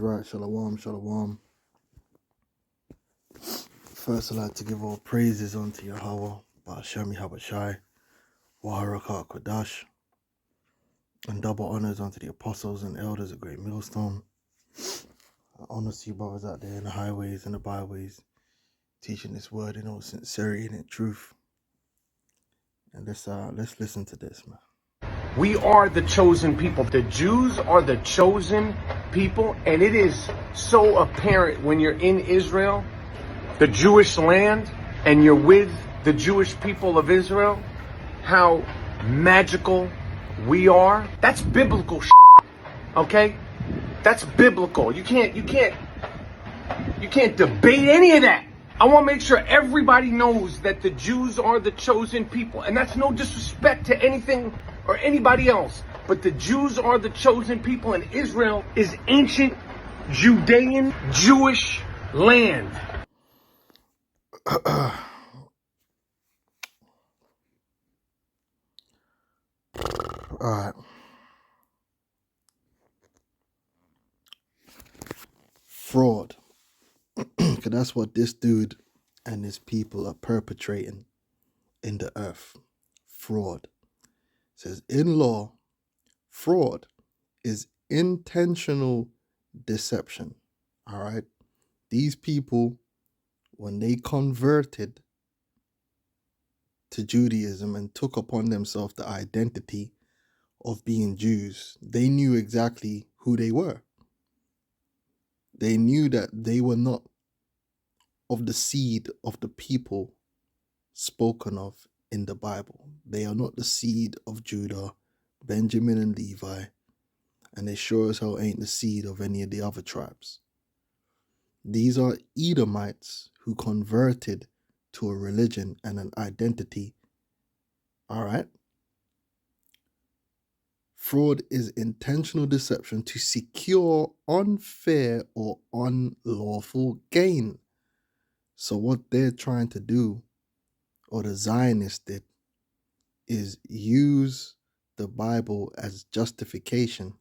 Right, shalom, shalom. First, I'd like to give all praises unto Yahweh, Ba'ashem Yahabashai, Waharakat Kodash, and double honors unto the apostles and elders of Great Millstone. Honors to you brothers out there in the highways and the byways, teaching this word in all sincerity and in truth. And let's listen to this, man. We are the chosen people. The Jews are the chosen people, and it is so apparent when you're in Israel, the Jewish land, and you're with the Jewish people of Israel, how magical we are. That's biblical shit, okay? That's biblical. You can't debate any of that. I want to make sure everybody knows that the Jews are the chosen people. And that's no disrespect to anything or anybody else. But the Jews are the chosen people, and Israel is ancient Judean Jewish land. Alright. Fraud. Because that's what this dude and his people are perpetrating in the earth. Fraud. It says, in law, fraud is intentional deception. All right. These people, when they converted to Judaism and took upon themselves the identity of being Jews, they knew exactly who they were. They knew that they were not of the seed of the people spoken of in the Bible. They are not the seed of Judah, Benjamin, and Levi, and they sure as hell ain't the seed of any of the other tribes. These are Edomites who converted to a religion and an identity. All right? Fraud is intentional deception to secure unfair or unlawful gain. So what they're trying to do, or the Zionists did, is use the Bible as justification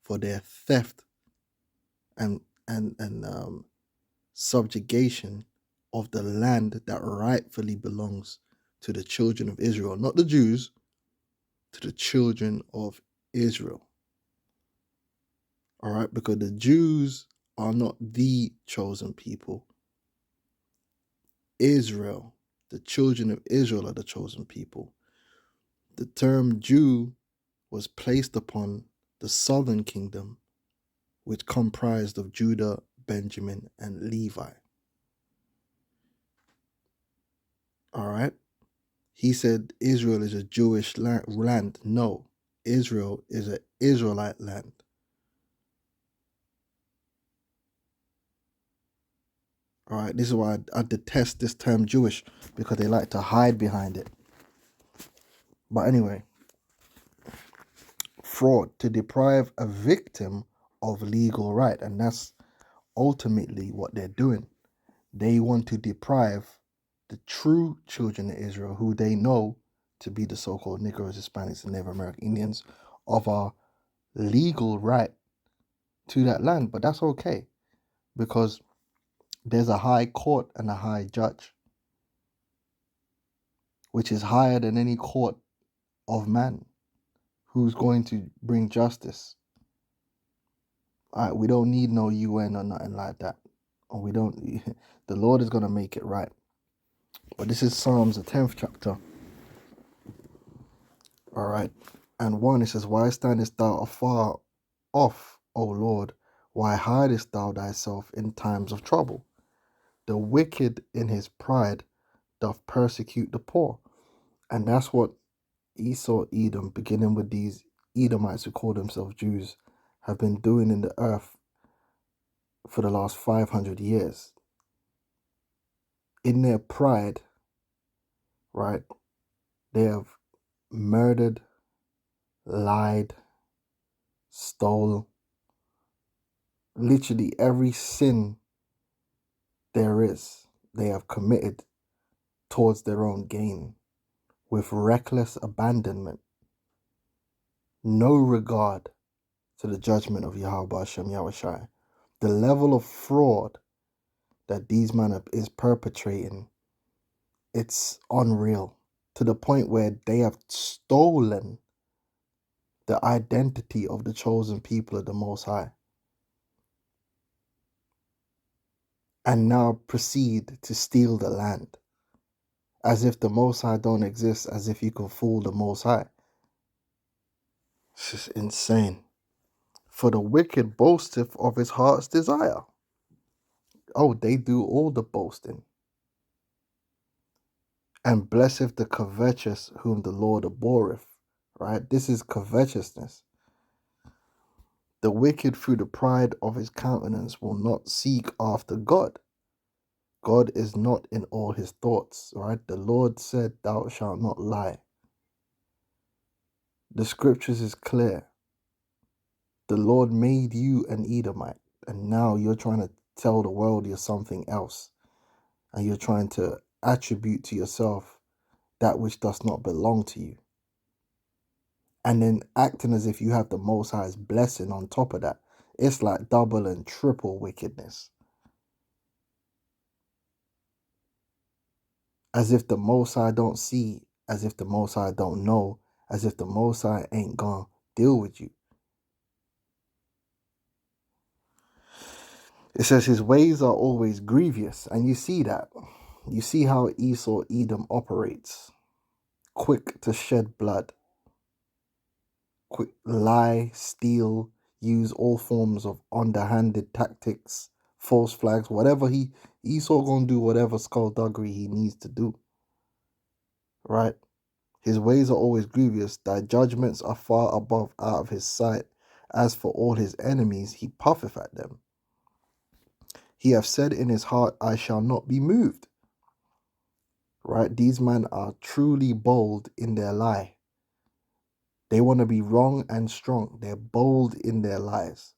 for their theft and subjugation of the land that rightfully belongs to the children of Israel, not the Jews, to the children of Israel. All right, because the Jews are not the chosen people. Israel, the children of Israel, are the chosen people. The term Jew was placed upon the southern kingdom, which comprised of Judah, Benjamin, and Levi. All right. He said Israel is a Jewish land. No, Israel is an Israelite land. All right, this is why I detest this term Jewish, because they like to hide behind it. But anyway, fraud, to deprive a victim of legal right. And that's ultimately what they're doing. They want to deprive the true children of Israel, who they know to be the so-called Negroes, Hispanics, and Native American Indians, of our legal right to that land. But that's okay, because there's a high court and a high judge, which is higher than any court of man, who's going to bring justice. All right, we don't need no UN or nothing like that. Or we don't, the Lord is going to make it right. But this is Psalms, the 10th chapter. All right. And 1, it says, why standest thou afar off, O Lord? Why hidest thou thyself in times of trouble? The wicked in his pride doth persecute the poor. And that's what Esau, Edom, beginning with these Edomites who call themselves Jews, have been doing in the earth for the last 500 years. In their pride, right, they have murdered, lied, stole, literally every sin there is, they have committed towards their own gain, with reckless abandonment, no regard to the judgment of Yahweh Hashem Yahushai. The level of fraud that these men is perpetrating, it's unreal, to the point where they have stolen the identity of the chosen people of the Most High, and now proceed to steal the land, as if the Most High don't exist, as if you can fool the Most High. It's just insane. For the wicked boasteth of his heart's desire. Oh, they do all the boasting. And blesseth the covetous whom the Lord abhorreth. Right? This is covetousness. The wicked through the pride of his countenance will not seek after God. God is not in all his thoughts. Right? The Lord said, thou shalt not lie. The scriptures is clear. The Lord made you an Edomite, and now you're trying to tell the world you're something else, and you're trying to attribute to yourself that which does not belong to you, and then acting as if you have the Most High's blessing on top of that. It's like double and triple wickedness. As if the Most High don't see, as if the Most High don't know, as if the Most High ain't gonna deal with you. It says his ways are always grievous, and you see that. You see how Esau Edom operates. Quick to shed blood, quick lie, steal, use all forms of underhanded tactics, false flags, whatever Esau gonna do whatever skullduggery he needs to do. Right? His ways are always grievous, thy judgments are far above out of his sight. As for all his enemies, he puffeth at them. He hath said in his heart, I shall not be moved. Right? These men are truly bold in their lie. They want to be wrong and strong. They're bold in their lies.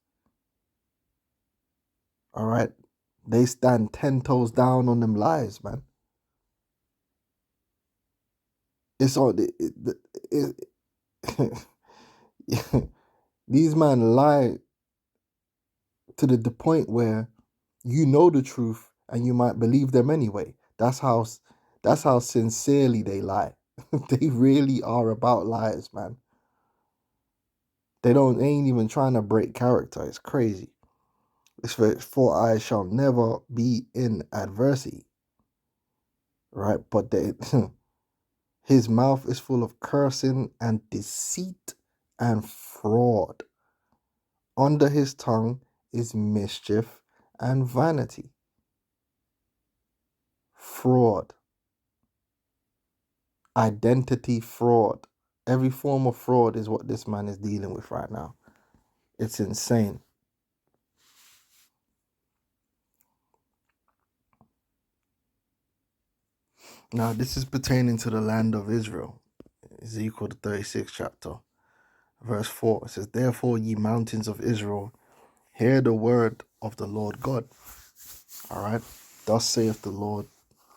All right? They stand 10 toes down on them lies, man. It's all... These men lie to the point where you know the truth and you might believe them anyway. That's how sincerely they lie. They really are about lies, man. They ain't even trying to break character. It's crazy. It's for I shall never be in adversity. Right? But his mouth is full of cursing and deceit and fraud. Under his tongue is mischief and vanity. Fraud. Identity fraud. Every form of fraud is what this man is dealing with right now. It's insane. Now, this is pertaining to the land of Israel. Ezekiel the 36th chapter, verse 4. It says, therefore, ye mountains of Israel, hear the word of the Lord God. All right. Thus saith the Lord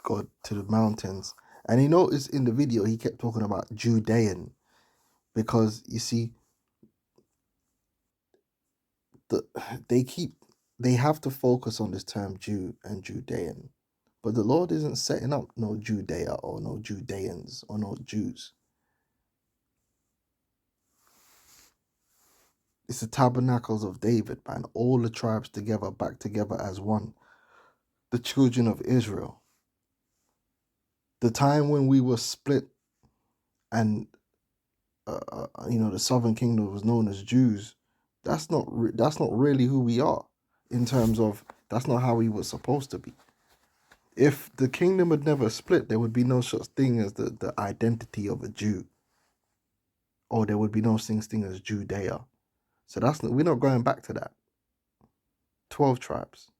God to the mountains. And you notice in the video, he kept talking about Judean. Because, you see, they have to focus on this term Jew and Judean. But the Lord isn't setting up no Judea or no Judeans or no Jews. It's the tabernacles of David, man. All the tribes together, back together as one. The children of Israel. The time when we were split and, the southern kingdom was known as Jews. That's not really who we are in terms of, that's not how we were supposed to be. If the kingdom had never split, there would be no such thing as the identity of a Jew. Or there would be no such thing as Judea. So we're not going back to that. 12 tribes.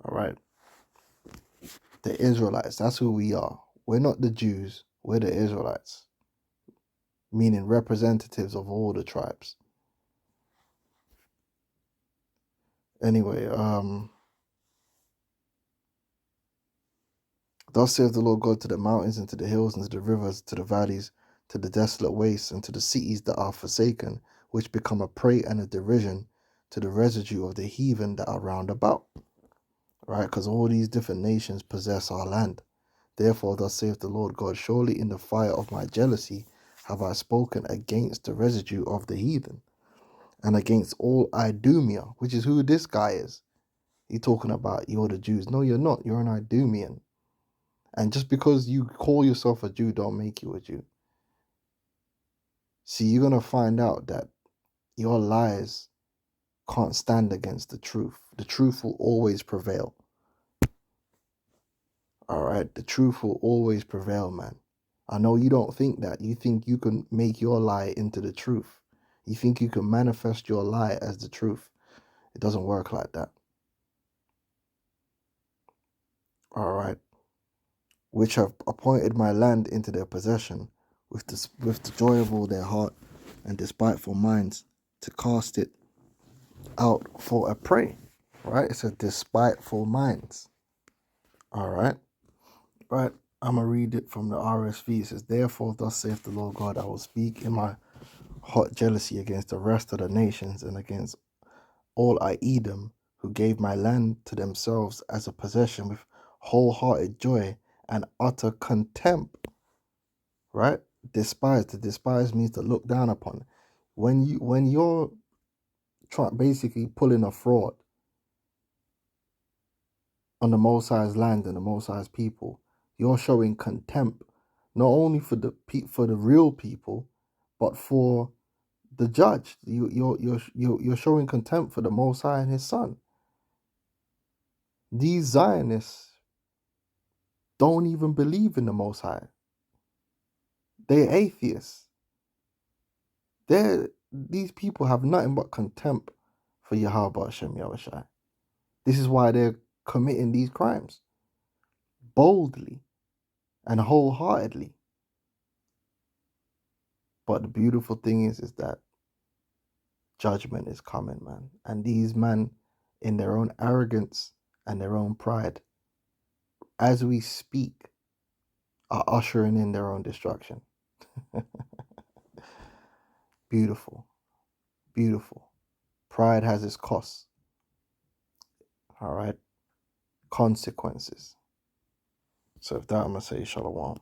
All right. The Israelites, that's who we are. We're not the Jews, we're the Israelites. Meaning representatives of all the tribes. Anyway, thus saith the Lord God to the mountains and to the hills and to the rivers, to the valleys, to the desolate wastes, and to the cities that are forsaken, which become a prey and a derision, to the residue of the heathen that are round about. Right? Because all these different nations possess our land. Therefore, thus saith the Lord God, surely in the fire of my jealousy have I spoken against the residue of the heathen, and against all Idumea, which is who this guy is. He's talking about you're the Jews. No, you're not. You're an Idumean. And just because you call yourself a Jew don't make you a Jew. See, you're going to find out that your lies can't stand against the truth. The truth will always prevail. All right? The truth will always prevail, man. I know you don't think that. You think you can make your lie into the truth. You think you can manifest your lie as the truth. It doesn't work like that. All right? Which have appointed my land into their possession with the joy of all their heart and despiteful minds, to cast it out for a prey. Right? It says despiteful minds. All right? Right? I'm going to read it from the RSV. It says, therefore, thus saith the Lord God, I will speak in my hot jealousy against the rest of the nations and against all Edom, who gave my land to themselves as a possession with wholehearted joy and utter contempt. Right? Despise. To despise means to look down upon. When you're basically pulling a fraud on the Most High's land and the Most High's people, you're showing contempt not only for the real people, but for the judge. You're showing contempt for the Most High and His Son. These Zionists don't even believe in the Most High. They're atheists. These people have nothing but contempt for Yahweh Hashem Yahushai. This is why they're committing these crimes boldly and wholeheartedly. But the beautiful thing is that judgment is coming, man. And these men, in their own arrogance and their own pride, as we speak, are ushering in their own destruction. Beautiful. Beautiful. Pride has its costs. All right. Consequences. So with that, I'm going to say shalom.